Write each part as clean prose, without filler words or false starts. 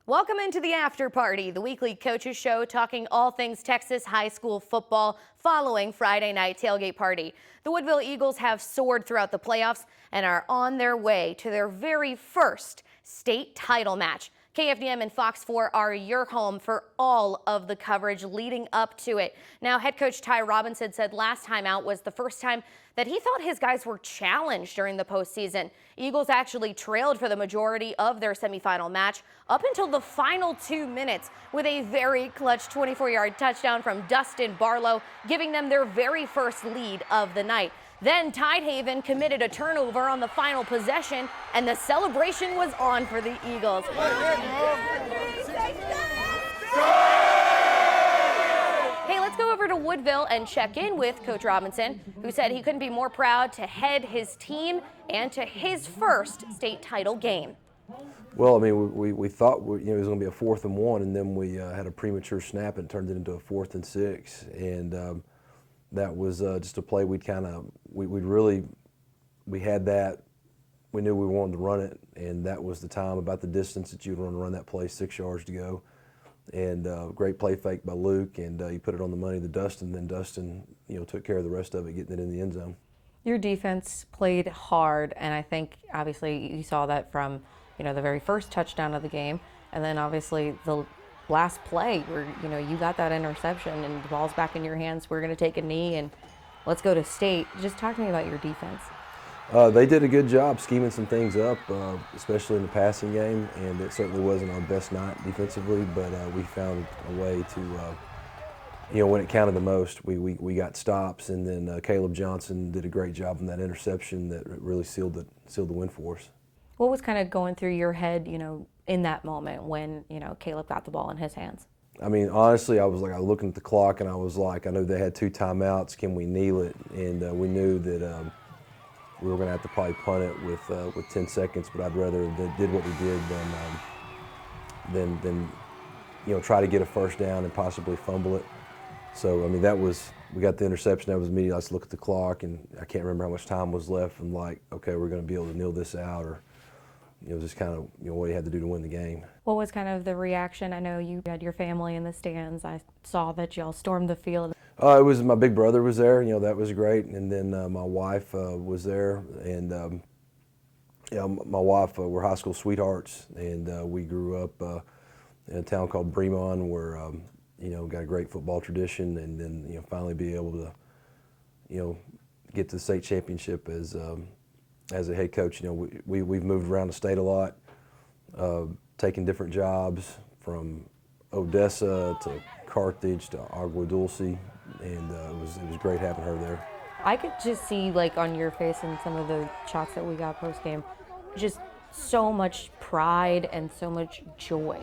Welcome into the after party, the weekly coaches show talking all things Texas high school football following Friday night tailgate party. The Woodville Eagles have soared throughout the playoffs and are on their way to their very first state title match. KFDM and Fox 4 are your home for all of the coverage leading up to it. Now, head coach Ty Robinson said last time out was the first time that he thought his guys were challenged during the postseason. Eagles actually trailed for the majority of their semifinal match up until the final 2 minutes with a very clutch 24-yard touchdown from Dustin Barlow, giving them their very first lead of the night. Then Tidehaven committed a turnover on the final possession, and the celebration was on for the Eagles. Hey, let's go over to Woodville and check in with Coach Robinson, who said he couldn't be more proud to head his team and to his first state title game. Well, I mean, we thought it was going to be a 4th and 1, and then we had a premature snap and turned it into a 4th and 6, and that was just a play we had that. We knew we wanted to run it, and that was the time, about the distance that you'd want to run that play, 6 yards to go. And great play fake by Luke, and he put it on the money to Dustin. Then Dustin, took care of the rest of it, getting it in the end zone. Your defense played hard, and I think obviously you saw that from the very first touchdown of the game, and then obviously the last play where you got that interception and the ball's back in your hands. We're going to take a knee and let's go to state. Just talk to me about your defense. They did a good job scheming some things up, especially in the passing game, and it certainly wasn't our best night defensively, but we found a way to, when it counted the most, we got stops, and then Caleb Johnson did a great job on that interception that really sealed the win for us. What was kind of going through your head, in that moment when, Caleb got the ball in his hands? I mean, honestly, I was looking at the clock, and I was like, I know they had 2 timeouts. Can we kneel it? And we knew that we were going to have to probably punt it with 10 seconds, but I'd rather did what we did than try to get a first down and possibly fumble it. So, I mean, we got the interception. That was immediate. I just looked at the clock, and I can't remember how much time was left, and okay, we're going to be able to kneel this out, or just kind of what he had to do to win the game. What was kind of the reaction? I know you had your family in the stands. I saw that y'all stormed the field. It was my big brother was there. That was great, and then my wife was there, and my wife, we're high school sweethearts, and we grew up in a town called Beaumont, where got a great football tradition, and then finally be able to get to the state championship as a head coach. We've moved around the state a lot, taken different jobs from Odessa to Carthage to Agua Dulce, and it was great having her there. I could just see on your face in some of the shots that we got post game, just so much pride and so much joy.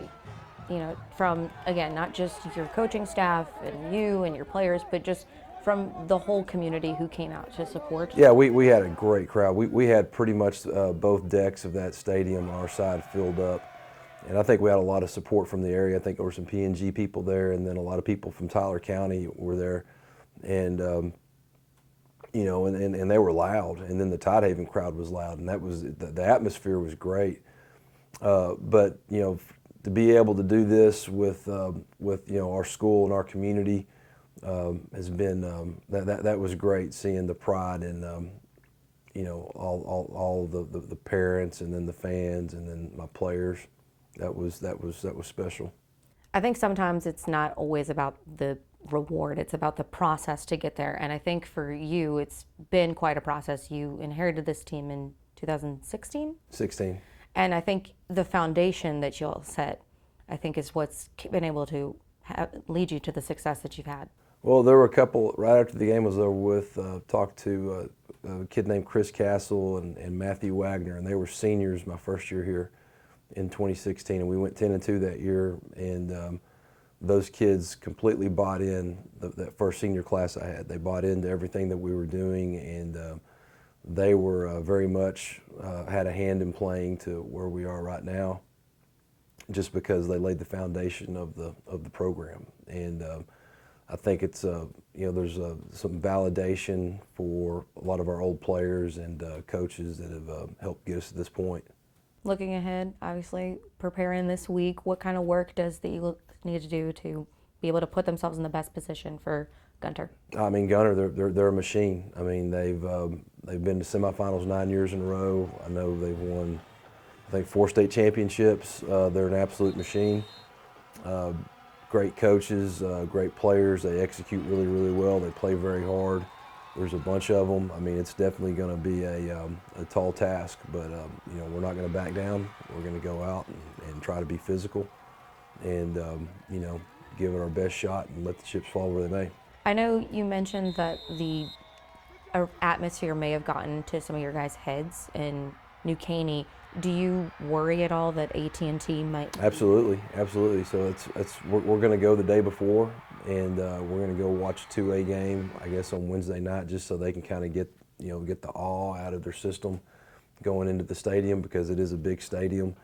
From again, not just your coaching staff and you and your players, but just from the whole community who came out to support. Yeah, we had a great crowd. We had pretty much both decks of that stadium on our side filled up. And I think we had a lot of support from the area. I think there were some P&G people there, and then a lot of people from Tyler County were there. And, and they were loud. And then the Tidehaven crowd was loud, and that was, the atmosphere was great. But, to be able to do this with our school and our community, has been that was great, seeing the pride and all the parents, and then the fans, and then my players. That was special. I think sometimes it's not always about the reward, it's about the process to get there. And I think for you, it's been quite a process. You inherited this team in 2016? 16. And I think the foundation that you all set, I think, is what's been able to lead you to the success that you've had. Well, there were a couple, right after the game was over with, talked to a kid named Chris Castle and Matthew Wagner, and they were seniors my first year here in 2016, and we went 10-2 that year, and those kids completely bought in, that first senior class I had. They bought into everything that we were doing, and they were very much had a hand in playing to where we are right now, just because they laid the foundation of the program. And I think it's there's some validation for a lot of our old players and coaches that have helped get us to this point. Looking ahead, obviously preparing this week, what kind of work does the Eagles need to do to be able to put themselves in the best position for Gunter? I mean, Gunter, they're a machine. I mean, they've been to semifinals 9 years in a row. I know they've won, I think, 4 state championships. They're an absolute machine. Great coaches, great players. They execute really, really well. They play very hard. There's a bunch of them. I mean, it's definitely going to be a tall task, but you know, we're not going to back down. We're going to go out and try to be physical, and you know, give it our best shot and let the chips fall where they may. I know you mentioned that the atmosphere may have gotten to some of your guys' heads in New Caney. Do you worry at all that AT&T might? Absolutely, absolutely. So we're going to go the day before, and we're going to go watch a 2A game, I guess, on Wednesday night, just so they can kind of get the awe out of their system going into the stadium, because it is a big stadium.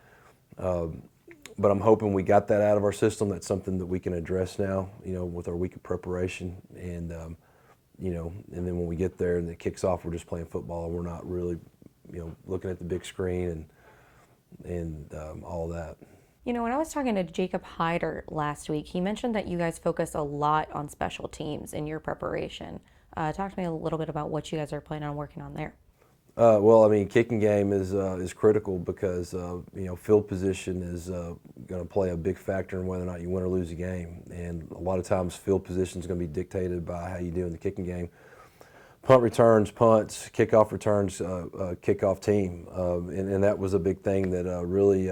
But I'm hoping we got that out of our system. That's something that we can address now, you know, with our week of preparation, and you know, and then when we get there and it kicks off, we're just playing football. We're not really, you know, looking at the big screen and all that. You know, when I was talking to Jacob Hyder last week, he mentioned that you guys focus a lot on special teams in your preparation. Talk to me a little bit about what you guys are planning on working on there. Well, I mean, kicking game is critical, because you know, field position is going to play a big factor in whether or not you win or lose a game. And a lot of times, field position is going to be dictated by how you do in the kicking game. Punt returns, punts, kickoff returns, kickoff team, and that was a big thing that really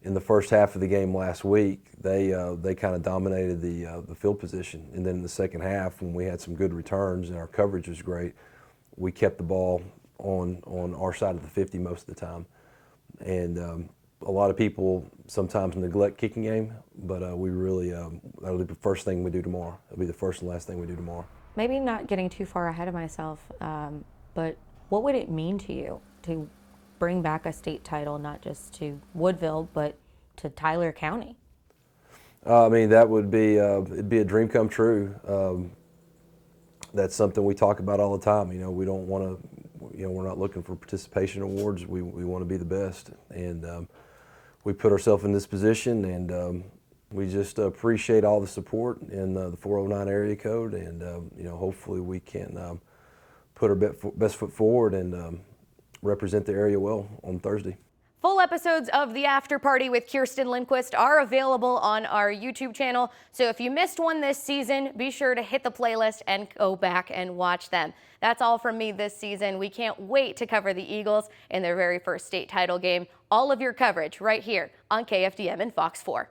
in the first half of the game last week, they kind of dominated the field position. And then in the second half, when we had some good returns and our coverage was great, we kept the ball on our side of the 50 most of the time. And a lot of people sometimes neglect kicking game, but we really, that'll be the first thing we do tomorrow. It'll be the first and last thing we do tomorrow. Maybe not getting too far ahead of myself, but what would it mean to you to bring back a state title, not just to Woodville, but to Tyler County? I mean, that would be, it'd be a dream come true. That's something we talk about all the time. You know, we don't want to, you know, we're not looking for participation awards. We want to be the best. And we put ourselves in this position, and we just appreciate all the support in the 409 area code. And, you know, hopefully we can put our best foot forward and represent the area well on Thursday. Full episodes of The After Party with Kierstin Lindkvist are available on our YouTube channel. So if you missed one this season, be sure to hit the playlist and go back and watch them. That's all from me this season. We can't wait to cover the Eagles in their very first state title game. All of your coverage right here on KFDM and Fox 4.